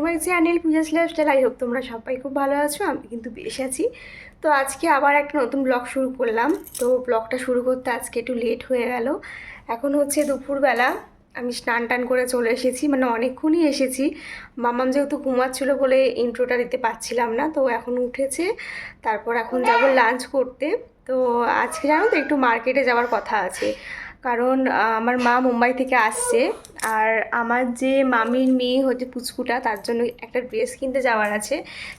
My channel Puja's lifestyle. I hope তোমরা সবাই খুব ভালো আছো, আমি কিন্তু বেশ আছি। তো আজকে আবার একটা নতুন ব্লগ শুরু করলাম। তো ব্লগটা শুরু করতে আজকে একটু লেট হয়ে গেল। এখন হচ্ছে দুপুরবেলা, আমি স্নান টান করে চলে এসেছি, মানে অনেকক্ষণই এসেছি। মামাম যেহেতু ঘুমাচ্ছিল বলে ইন্ট্রোটা দিতে পারছিলাম না, তো এখন উঠেছে। তারপর এখন যাব লাঞ্চ করতে। তো আজকে জানো তো একটু মার্কেটে যাওয়ার কথা আছে, কারণ আমার মা মুম্বাই থেকে আসছে। আর আমার যে মামির মেয়ে হচ্ছে পুচকুটা, তার জন্য একটা ড্রেস কিনতে যাওয়ার আছে।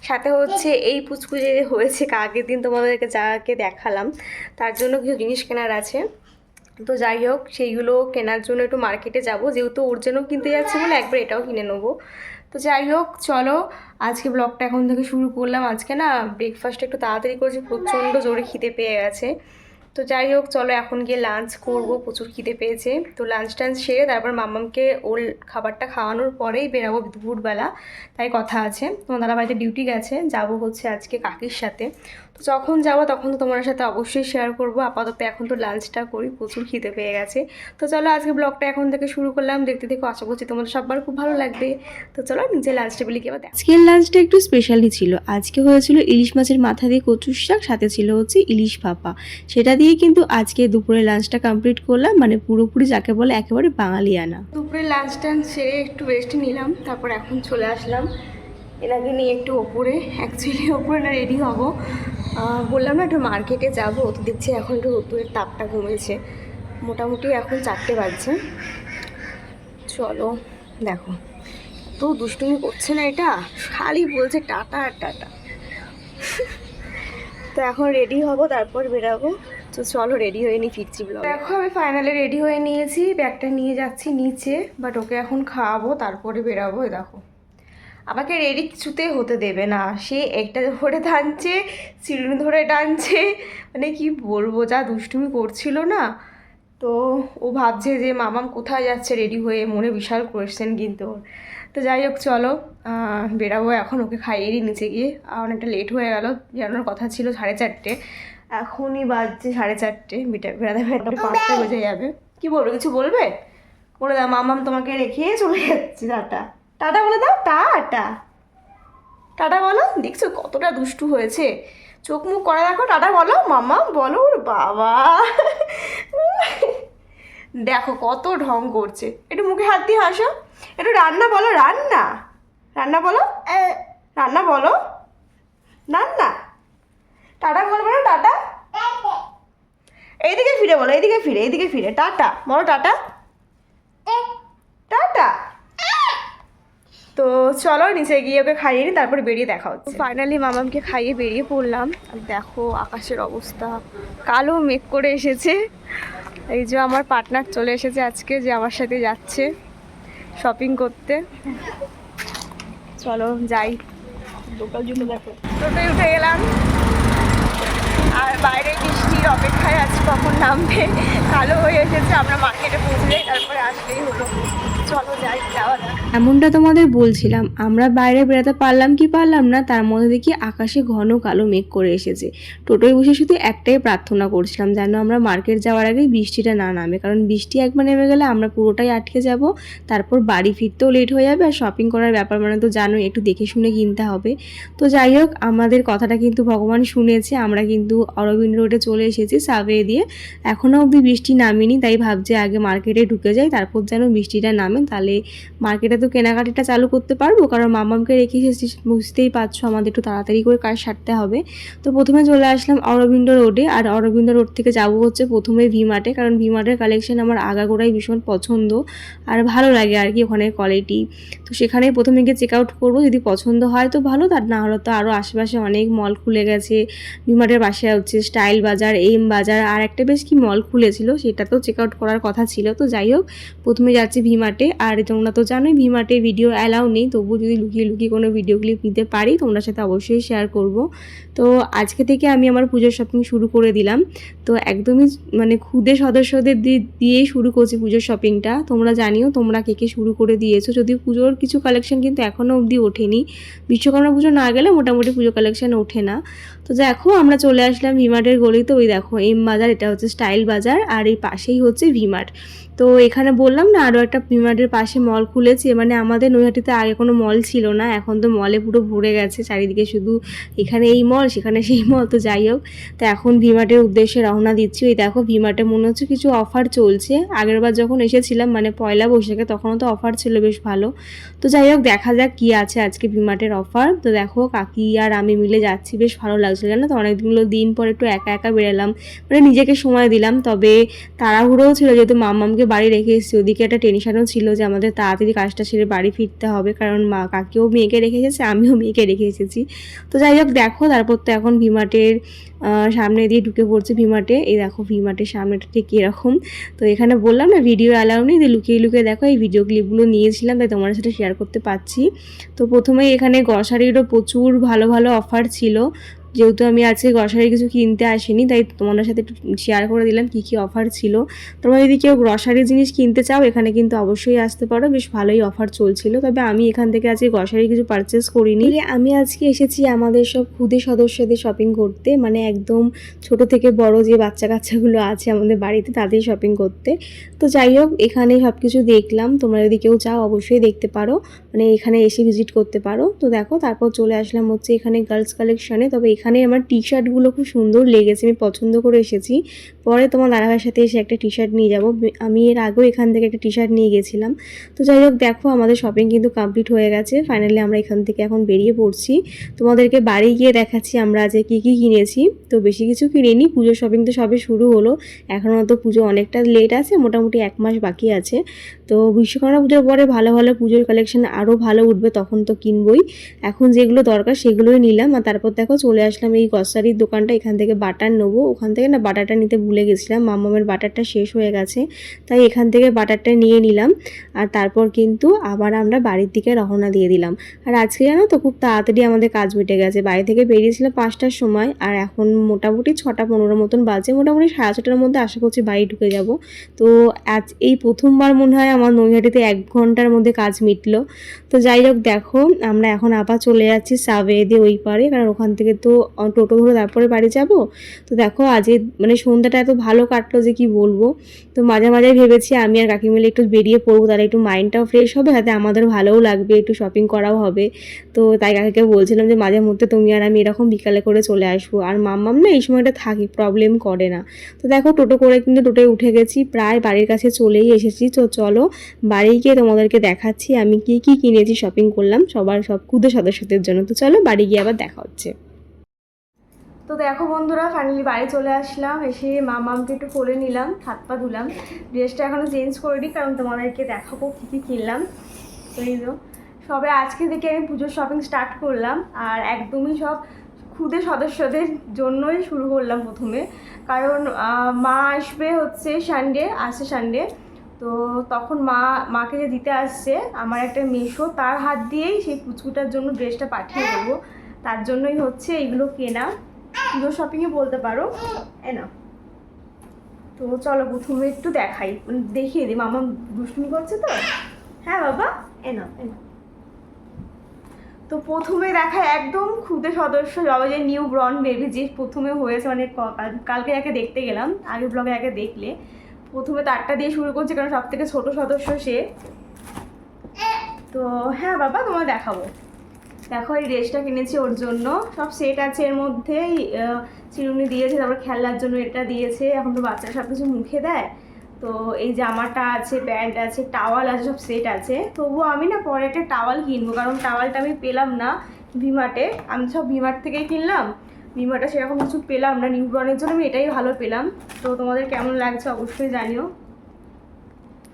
সাথে হচ্ছে এই পুচকু যে হয়েছে আগের দিন তোমাদেরকে যাকে দেখালাম, তার জন্য কিছু জিনিস কেনার আছে। তো যাই হোক, সেইগুলো কেনার জন্য একটু মার্কেটে যাব, যেহেতু ওর জন্য কিনতে যাচ্ছে বলে একবার এটাও কিনে নেবো। তো যাই হোক চলো, আজকে ব্লগটা এখন থেকে শুরু করলাম। আজকে না ব্রেকফাস্টটা একটু তাড়াতাড়ি করেছি, প্রচণ্ড জোরে খিদে পেয়ে গেছে। তো যাই হোক চলো, এখন গিয়ে লাঞ্চ করব, প্রচুর খিদে পেয়েছে। তো লাঞ্চ টাঞ্চ সেরে তারপর মাম্মামকে ওর খাবারটা খাওয়ানোর পরেই বেরাবো দুপুরবেলা, তাই কথা আছে। তোমার দাদাভাইতে ডিউটি গেছে, যাব হচ্ছে আজকে কাকির সাথে। তো যখন যাবো তখন তো তোমার সাথে অবশ্যই শেয়ার করবো। আপাতত এখন তো লাঞ্চটা করি, প্রচুর খিদে পেয়ে গেছে। তো চলো আজকে ব্লগটা এখন থেকে শুরু করলাম, দেখতে দেখো, আশা করছি তোমাদের সবার খুব ভালো লাগবে। তো চলো নিজে লাঞ্চ টেবিলে গিয়ে দেখ। আজকের লাঞ্চটা একটু স্পেশালি ছিল। আজকে হয়েছিল ইলিশ মাছের মাথা দিয়ে কচুর শাক, সাথে ছিল হচ্ছে ইলিশ ভাপা। সেটা দিয়ে কিন্তু আজকে দুপুরে লাঞ্চটা কমপ্লিট করলাম, মানে পুরোপুরি যাকে বলে একেবারে বাঙালিয়ানা। দুপুরে লাঞ্চ টাঞ্চ সেরে একটু রেস্ট নিলাম, তারপর এখন চলে আসলাম এনাকে নিয়ে একটু ওপরে। অ্যাকচুয়ালি ওপরে না রেডি হব, বললাম না একটু মার্কেটে যাব। তো দেখছি এখন একটু রোদ্দুরের তাপটা কমেছে, মোটামুটি এখন 4টে বাজছে। চলো দেখো, তো দুষ্টুমি করছে না এটা, খালি বলছে টাটা আর টাটা। তো এখন রেডি হব, তারপর বেরাবো। তো চলো রেডি হয়ে নিই, ফিরছি ব্লগ। দেখো আমি ফাইনালি রেডি হয়ে নিয়েছি, ব্যাগটা নিয়ে যাচ্ছি নিচে, বাট ওকে এখন খাওয়াবো তারপরে বেরাবো। দেখো আমাকে রেডি কিছুতেই হতে দেবে না, সে একটা ধরে টানছে, চিরুনি ধরে টানছে, মানে কি বলবো, যা দুষ্টুমি করছিল না। তো ও ভাবছে যে মামাম কোথায় যাচ্ছে রেডি হয়ে, মনে বিশাল কোয়েশ্চেন কিন্তু ওর। তো যাই হোক চলো বেরাবো এখন, ওকে খাইয়ে দিই নিচে গিয়ে। অনেকটা লেট হয়ে গেল, বেরোনোর কথা ছিল 4:30, এখনই বাজছে 4:30। বেড়াতে বেড়াতে 5টা বেজে যাবে। কি বলবে, কিছু বলবে? বলে দাও মামাম তোমাকে রেখে চলে যাচ্ছে, টাটা টাটা বলে দাও, টাটা টাটা বলো। দেখছো কতটা দুষ্টু হয়েছে, চোখ মুখ করে দেখো, টাটা বলো মামা বলো। ওর বাবা দেখো কত ঢং করছে, একটু মুখে হাত দিয়ে হাসো, একটু রান্না বলো, রান্না রান্না বলো, রান্না বলো, রান্না। টাটা বলবো না, টাটা। এইদিকে ফিরে বলো, এইদিকে ফিরে, এইদিকে ফিরে, টাটা বলো, টাটা টাটা। তো চলো নিচে গিয়ে ওকে খাইয়ে নিই, তারপরে বেরিয়ে দেখা হচ্ছে। ফাইনালি মামামকে খাইয়ে বেরিয়ে পড়লাম। আর দেখো আকাশের অবস্থা, কালো মেঘ করে এসেছে। এই যে আমার পার্টনার চলে এসেছে আজকে, যে আমার সাথে যাচ্ছে শপিং করতে। চলো যাই, লোকাল জুতো দেখো। টোটোয় উঠে গেলাম, আর বাইরে বৃষ্টির অপেক্ষায় আছি কখন নামবে। কালো হয়ে এসেছে, আমরা মার্কেটে পৌঁছে যাই, তারপরে আসলেই হলো। চলো যাই, যাওয়া যাক। এমনটা তোমাদের বলছিলাম, আমরা বাইরে বেরোতে পারলাম কি পারলাম না, তার মধ্যে দেখি আকাশে ঘন কালো মেঘ করে এসেছে। টোটোয় বসে শুধু একটাই প্রার্থনা করছিলাম, যেন আমরা মার্কেট যাওয়ার আগে বৃষ্টিটা না নামে, কারণ বৃষ্টি একবার নেমে গেলে আমরা পুরোটাই আটকে যাব। তারপর বাড়ি ফিরতেও লেট হয়ে যাবে, আর শপিং করার ব্যাপার মানে তো জানোই, একটু দেখে শুনে কিনতে হবে। তো যাই হোক, আমাদের কথাটা কিন্তু ভগবান শুনেছে। আমরা কিন্তু অরবিন্দ রোডে চলে এসেছি সাবওয়ে দিয়ে। এখনও অবধি বৃষ্টি নামেনি, তাই ভাবছি আগে মার্কেটে ঢুকে যাই, তারপর যেন বৃষ্টিটা নামে, তাহলে মার্কেটে তো কেনাকাটিটা চালু করতে পারবো। কারণ মামামকে রেখে এসেছি, বুঝতেই পারছো আমাদের একটু তাড়াতাড়ি করে কাজ সারতে হবে। তো প্রথমে চলে আসলাম অরবিন্দ রোডে, আর অরবিন্দ রোড থেকে যাবো হচ্ছে প্রথমে ভি-মার্টে, কারণ ভি-মার্টের কালেকশন আমার আগাগোড়াই ভীষণ পছন্দ আর ভালো লাগে আর কি, ওখানে কোয়ালিটি। তো সেখানেই প্রথমে গিয়ে চেক আউট করবো, যদি পছন্দ হয় তো ভালো, তার না হলে তো আরও আশেপাশে অনেক মল খুলে গেছে। ভি-মার্টের পাশে হচ্ছে স্টাইল বাজার, এম বাজার, আর একটা বেশ কি মল খুলেছিল, সেটাতেও চেক আউট করার কথা ছিল। তো যাই হোক, প্রথমে যাচ্ছি ভি-মার্টে। আর তোমরা তো জানোই ভি-মার্টে ভিডিও অ্যালাউ নেই, তবুও যদি লুকিয়ে লুকিয়ে কোনো ভিডিও ক্লিপ নিতে পারি তোমরা সাথে অবশ্যই শেয়ার করব। তো আজকে থেকে আমি আমার পুজোর শপিং শুরু করে দিলাম। তো একদমই মানে খুদে সদস্যদের দিয়েই শুরু করছি পুজোর শপিংটা। তোমরা জানিও তোমরা কে কে শুরু করে দিয়েছো, যদিও পুজোর কিছু কালেকশন কিন্তু এখনও অবধি ওঠেনি। বিশ্বকর্মা পুজো না গেলে মোটামুটি পুজো কালেকশন ওঠে না। তো দেখো আমরা চলে আসলাম ভি-মার্টের গলিতে। ওই দেখো এম বাজার, এটা হচ্ছে স্টাইল বাজার, আর এই পাশেই হচ্ছে ভি-মার্ট। তো এখানে বললাম না আরও একটা ভি-মার্ট ভিমার্টের পাশে মল খুলেছে। মানে আমাদের নৈহাটিতে আগে কোনো মল ছিল না, এখন তো মলে পুরো ভরে গেছে চারিদিকে, শুধু এখানে এই মল সেখানে সেই মল। তো যাই হোক, তো এখন ভিমার্টের উদ্দেশ্যে রওনা দিচ্ছি। ওই দেখো ভিমার্টে মনে হচ্ছে কিছু অফার চলছে। আগেরবার যখন এসেছিলাম মানে পয়লা বৈশাখে, তখনও তো অফার ছিল বেশ ভালো। তো যাই হোক, দেখা যাক কী আছে আজকে ভিমার্টের অফার। তো দেখো কাকি আর আমি মিলে যাচ্ছি, বেশ ভালো লাগছে জানো তো। অনেকগুলো দিন পর একটু একা একা বেরোলাম, মানে নিজেকে সময় দিলাম। তবে তাড়াহুড়োও ছিল, যেহেতু মাম্মামকে বাড়ি রেখে এসেছি, ওদিকে একটা টেনশনও ছিল যে আমাদের তাড়াতাড়ি কাজটা সেরে বাড়ি ফিরতে হবে, কারণ কাকিও মেয়েকে রেখে এসেছে, আমিও মেয়েকে রেখে এসেছি। তো যাই হোক দেখো, তারপর তো এখন ভিমার্টের সামনে দিয়ে ঢুকে পড়ছে ভিমার্টে। এই দেখো ভিমার্টের সামনেটা ঠিক এরকম। তো এখানে বললাম না ভিডিও অ্যালাউ নেই, যে লুকিয়ে লুকিয়ে দেখো এই ভিডিও ক্লিপগুলো নিয়েছিলাম, তাই তোমার সাথে শেয়ার করতে পারছি। তো প্রথমেই এখানে গ্রসারিরও প্রচুর ভালো ভালো অফার ছিল। যেহেতু আমি আজকে গ্রসারি কিছু কিনতে আসিনি, তাই তোমাদের সাথে একটু শেয়ার করে দিলাম কী কী অফার ছিল। তোমরা যদি কেউ গ্রসারি জিনিস কিনতে চাও এখানে কিন্তু অবশ্যই আসতে পারো, বেশ ভালোই অফার চলছিল। তবে আমি এখান থেকে আজকে গ্রসারি কিছু পারচেস করিনি। আমি আজকে এসেছি আমাদের সব ক্ষুদে সদস্যদের শপিং করতে, মানে একদম ছোট থেকে বড় যে বাচ্চা কাচ্চাগুলো আছে আমাদের বাড়িতে তাদের শপিং করতে। তো যাই হোক, এখানে সব কিছু দেখলাম, তোমরা যদি কেউ চাও অবশ্যই দেখতে পারো, মানে এখানে এসে ভিজিট করতে পারো। তো দেখো তারপর চলে আসলাম হচ্ছে এখানে গার্লস কালেকশানে। তবে এখানে আমার টি শার্টগুলো খুব সুন্দর লেগেছে, আমি পছন্দ করে এসেছি। পরে তোমার দাদাভাইয়ের সাথে এসে একটা টি শার্ট নিয়ে যাব। আমি এর আগেও এখান থেকে একটা টি শার্ট নিয়ে গেছিলাম। তো যাই হোক দেখো, আমাদের শপিং কিন্তু কমপ্লিট হয়ে গেছে। ফাইনালি আমরা এখান থেকে এখন বেরিয়ে পড়ছি। তোমাদেরকে বাড়ি গিয়ে দেখাচ্ছি আমরা যে কী কী কিনেছি। তো বেশি কিছু কিনিনি, পুজোর শপিং তো সবে শুরু হলো, এখনও তো পুজো অনেকটা লেট আছে, মোটামুটি 1 মাস বাকি আছে। তো বিশ্বকর্মা পুজোর পরে ভালো ভালো পুজোর কালেকশন আরও ভালো উঠবে, তখন তো কিনবই। এখন যেগুলো দরকার সেগুলোই নিলাম। আর তারপর দেখো চলে আসলাম এই গ্রসারির দোকানটা, এখান থেকে বাটার নেবো। ওখান থেকে না বাটারটা নিতে ভুলে গেছিলাম, মাম্মামের বাটারটা শেষ হয়ে গেছে, তাই এখান থেকে বাটারটা নিয়ে নিলাম। আর তারপর কিন্তু আবার আমরা বাড়ির দিকে রওনা দিয়ে দিলাম। আর আজকে জানো তো খুব তাড়াতাড়ি আমাদের কাজ মিটে গেছে। বাড়ি থেকে বেরিয়েছিলাম 5টার সময়, আর এখন মোটামুটি 6টা 15 মতন বাজে। মোটামুটি 6:30টার মধ্যে আশা করছি বাড়ি ঢুকে যাব। তো আজ এই প্রথমবার মনে হয় আমার নৈহাটিতে 1 ঘন্টার মধ্যে কাজ মিটলো। তো যাই হোক দেখো, আমরা এখন আবার চলে যাচ্ছি সাবওয়ে দিয়ে ওই পারে, কারণ ওখান থেকে তো টোটো ধরে তারপরে বাড়ি যাব। তো দেখো আজ মানে সন্ধ্যাটা এত ভালো কাটলো যে কি বলবো। তো মাঝে মাঝে ভেবেছি আমি আর কাকি মিলে একটু বেরিয়ে পড়বো, তাহলে একটু মাইন্ডটাও ফ্রেশ হবে, তাতে আমাদের ভালোও লাগবে, একটু শপিং করাও হবে। তো তাই কাকিকে বলছিলাম যে মাঝে মধ্যে তুমি আর আমি এরকম বিকালে করে চলে আসবো। আর মাম্মাম না এই সময়টা থাকি, প্রবলেম করে না। তো দেখো টোটো করে কিন্তু টোটোয় উঠে গেছি, প্রায় বাড়ির কাছে চলেই এসেছি। তো চলো বাড়ি গিয়ে তোমাদেরকে দেখাচ্ছি আমি কি কি কিনেছি, শপিং করলাম সব ক্ষুদে সদস্যদের জন্য। তো চলো বাড়ি গিয়ে আবার দেখা হচ্ছে। তো দেখো বন্ধুরা, ফাইনালি বাড়ি চলে আসলাম। এসে মামামকে একটু কোলে নিলাম, হাত পা ধুলাম, ড্রেসটা এখনও চেঞ্জ করিনি, কারণ তোমাদেরকে দেখাবো কী কী কিনলাম। তো এই সবে আজকে থেকে আমি পুজোর শপিং স্টার্ট করলাম, আর একদমই সব ক্ষুদে সদস্যদের জন্যই শুরু করলাম প্রথমে। কারণ মা আসবে হচ্ছে সানডে, তো তখন মাকে যে দিতে আসছে আমার একটা মেশো, তার হাত দিয়েই সেই পুচকুটার জন্য ড্রেসটা পাঠিয়ে দেবো। তার জন্যই হচ্ছে এইগুলো কেনা, পুজোর শপিংয়ে বলতে পারো। না তো চলো প্রথমে একটু দেখাই, মানে দেখিয়ে দিই। মামা দুষ্টুমি করছে তো। হ্যাঁ বাবা, এনা। তো প্রথমে দেখায় একদম ক্ষুদে সদস্য, বাবা যে নিউ ব্রন বেবি যে প্রথমে হয়েছে, মানে কালকে একে দেখতে গেলাম, আগের ব্লগে একে দেখলে। প্রথমে তারটা দিয়ে শুরু করছে, কারণ সব থেকে ছোটো সদস্য সে। তো হ্যাঁ বাবা, তোমায় দেখাবো। দেখো এই ড্রেসটা কিনেছি ওর জন্য, সব সেট আছে এর মধ্যেই। চিরুনি দিয়েছে, তারপর খেলার জন্য এটা দিয়েছে, এখন তো বাচ্চারা সব কিছু মুখে দেয়। তো এই জামাটা আছে, প্যান্ট আছে, টাওয়াল আছে, সব সেট আছে। তবুও আমি না পরে একটা টাওয়াল কিনবো, কারণ টাওয়ালটা আমি পেলাম না ভিমার্টে। আমি সব ভিমার্ট থেকেই কিনলাম, ভিমার্টে সেরকম কিছু পেলাম না। নিউ ব্রনের জন্য আমি এটাই ভালো পেলাম। তো তোমাদের কেমন লাগছে অবশ্যই জানিও।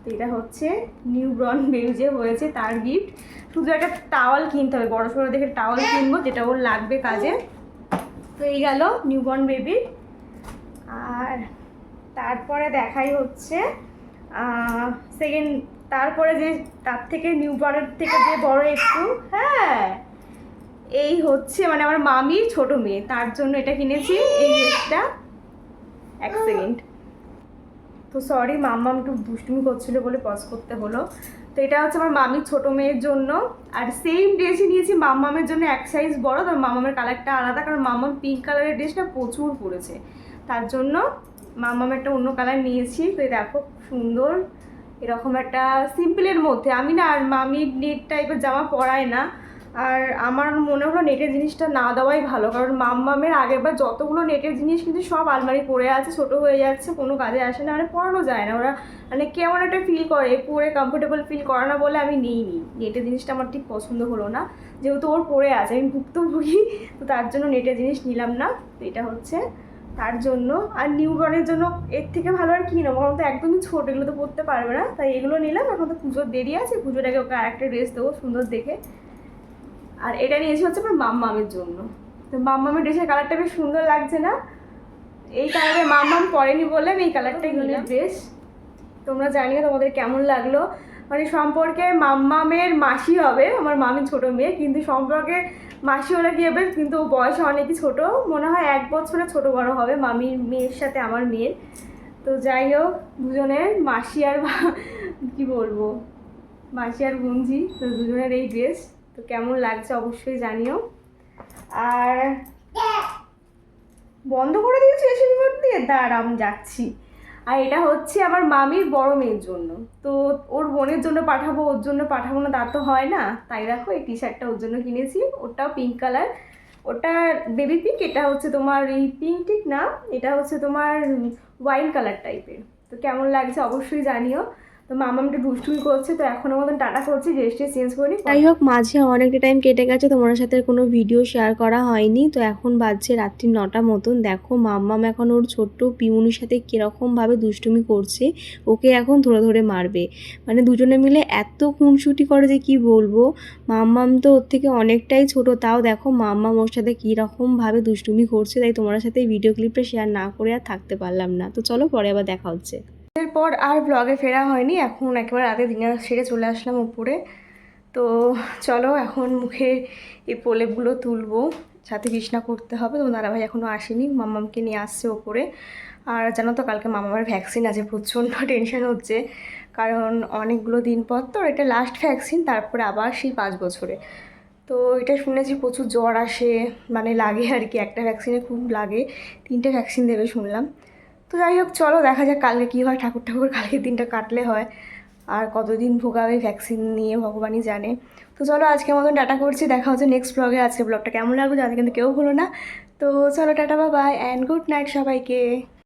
তো এটা হচ্ছে নিউ ব্রন বেবি যে হয়েছে তার গিফট। শুধু একটা টাওয়াল কিনতে হবে, বড় সড়ো দেখে টাওয়াল কিনবো, যেটা ওর লাগবে কাজে। তো এই গেল নিউ বর্ন বেবি। আর তারপরে দেখাই হচ্ছে তারপরে যে তার থেকে নিউ বর্নের থেকে যে বড় একটু, হ্যাঁ এই হচ্ছে মানে আমার মামির ছোট মেয়ে, তার জন্য এটা কিনেছি, এই ড্রেসটা। 1 সেকেন্ড। তো সরি, মাম্মাম একটু দুষ্টুমি করছিল বলে পজ করতে হলো। তো এটা হচ্ছে আমার মামির ছোটো মেয়ের জন্য। আর সেম ড্রেসই নিয়েছি মাম্মামের জন্য 1 সাইজ বড়, তবে মাম্মামের কালারটা আলাদা, কারণ মাম্মাম পিঙ্ক কালারের ড্রেসটা প্রচুর পরেছে, তার জন্য মাম্মাম একটা অন্য কালার নিয়েছি। তো দেখো সুন্দর এরকম একটা সিম্পলের মধ্যে। আমি না আর মামি নেট টাইপের জামা পরাই না, আর আমার মনে হলো নেটের জিনিসটা না দেওয়াই ভালো, কারণ মামের আগেরবার যতগুলো নেটের জিনিস কিন্তু সব আলমারি পড়ে আছে, ছোট হয়ে যাচ্ছে, কোনো কাজে আসে না, মানে পরানো যায় না। ওরা মানে কেমন একটা ফিল করে, পরে কমফোর্টেবল ফিল করে না বলে আমি নিইনি। নেটের জিনিসটা আমার ঠিক পছন্দ হলো না, যেহেতু ওর পরে আছে, আমি ভুক্তভোগী, তো তার জন্য নেটের জিনিস নিলাম না। তো এটা হচ্ছে তার জন্য। আর নিউবর্নের জন্য এর থেকে ভালো আর কি নেবো, কারণ তো একদমই ছোট, এগুলো তো পরতে পারবে না, তাই এগুলো নিলাম। এখন তো পুজোর দেরি আছে, পুজোটাকে ওকে আরেকটা ড্রেস দেবো সুন্দর দেখে। আর এটা নিয়েছি হচ্ছে আমার মামের জন্য। তো মামের ড্রেসের কালারটা বেশ সুন্দর লাগছে না? এই কালারে মাম পরেনি বলে আমি এই কালারটাই নিলাম ড্রেস। তোমরা জানিও তোমাদের কেমন লাগলো। মানে সম্পর্কে মামের মাসি হবে আমার মামির ছোট মেয়ে, কিন্তু সম্পর্কে মাসি হলে কি হবে, কিন্তু ও বয়সে অনেকই ছোট, মনে হয় 1 বছরের ছোট বড় হবে মামির মেয়ের সাথে আমার মেয়ের। তো যাই হোক, দুজনের মাসি আর কি বলবো, মাসি আর গুঞ্জি, তো দুজনের এই ড্রেস। তো কেমন লাগছে অবশ্যই জানিও। আর বন্ধ করে দিয়েছি এসে রিমোট দিয়ে, দাঁড়া আমি যাচ্ছি। আর এটা হচ্ছে আমার মামির বড় মেয়ের জন্য। তো ওর বোনের জন্য পাঠাবো, ওর জন্য পাঠাবো না তা তো হয় না, তাই দেখো এই টি শার্টটা ওর জন্য কিনেছি। ওটাও পিঙ্ক কালার, ওটা বেবি পিঙ্ক, এটা হচ্ছে তোমার এই পিঙ্ক ঠিক না, এটা হচ্ছে তোমার ওয়াইন কালার টাইপের। তো কেমন লাগছে অবশ্যই জানিও। তো মামা একটু দুষ্টুমি করছে, তো এখনো মতন টাটা করছি, ড্রেসটা চেঞ্জ করি। যাই হোক, মাঝে অনেকটা টাইম কেটে গেছে, তোমার সাথে কোনো ভিডিও শেয়ার করা হয়নি। তো এখন বাজছে রাত্রি 9টা মতন। দেখো মাম্মাম এখন ওর ছোট্ট পিউনির সাথে কীরকমভাবে দুষ্টুমি করছে, ওকে এখন ধরে ধরে মারবে। মানে দুজনে মিলে এত খুনসুটি করে যে কি বলবো। মাম্মাম তো ওর থেকে অনেকটাই ছোট, তাও দেখো মাম্মাম ওর সাথে কীরকমভাবে দুষ্টুমি করছে। তাই তোমার সাথে এই ভিডিও ক্লিপটা শেয়ার না করে আর থাকতে পারলাম না। তো চলো পরে আবার দেখা হচ্ছে। এরপর আর ব্লগে ফেরা হয়নি, এখন একেবারে রাতে ডিনার সেরে চলে আসলাম উপরে। তো চলো এখন মুখে এই প্রলেপগুলো তুলবো, সাথে বিছনা করতে হবে। তো দাদাভাই এখনও আসেনি, মামামকে নিয়ে আসছে ওপরে। আর জানো তো কালকে মামার ভ্যাকসিন আছে, প্রচণ্ড টেনশন হচ্ছে, কারণ অনেকগুলো দিন পর তো এটা লাস্ট ভ্যাকসিন, তারপরে আবার সেই 5 বছরে। তো এটা শুনেছি প্রচুর জ্বর আসে, মানে লাগে আর কি, একটা ভ্যাকসিনে খুব লাগে, 3টে ভ্যাকসিন দেবে শুনলাম। তো যাই হোক চলো দেখা যাক কালকে কী হয়, ঠাকুর ঠাকুর কালকের দিনটা কাটলে হয়। আর কতদিন ভোগাবে ভ্যাকসিন নিয়ে ভগবানই জানে। তো চলো আজকের মতন টাটা করছি, দেখা হচ্ছে নেক্সট ব্লগে। আজকে ব্লগটা কেমন লাগলো জানতে কিন্তু কেউ হলো না। তো চলো tata, bye and good night সবাইকে।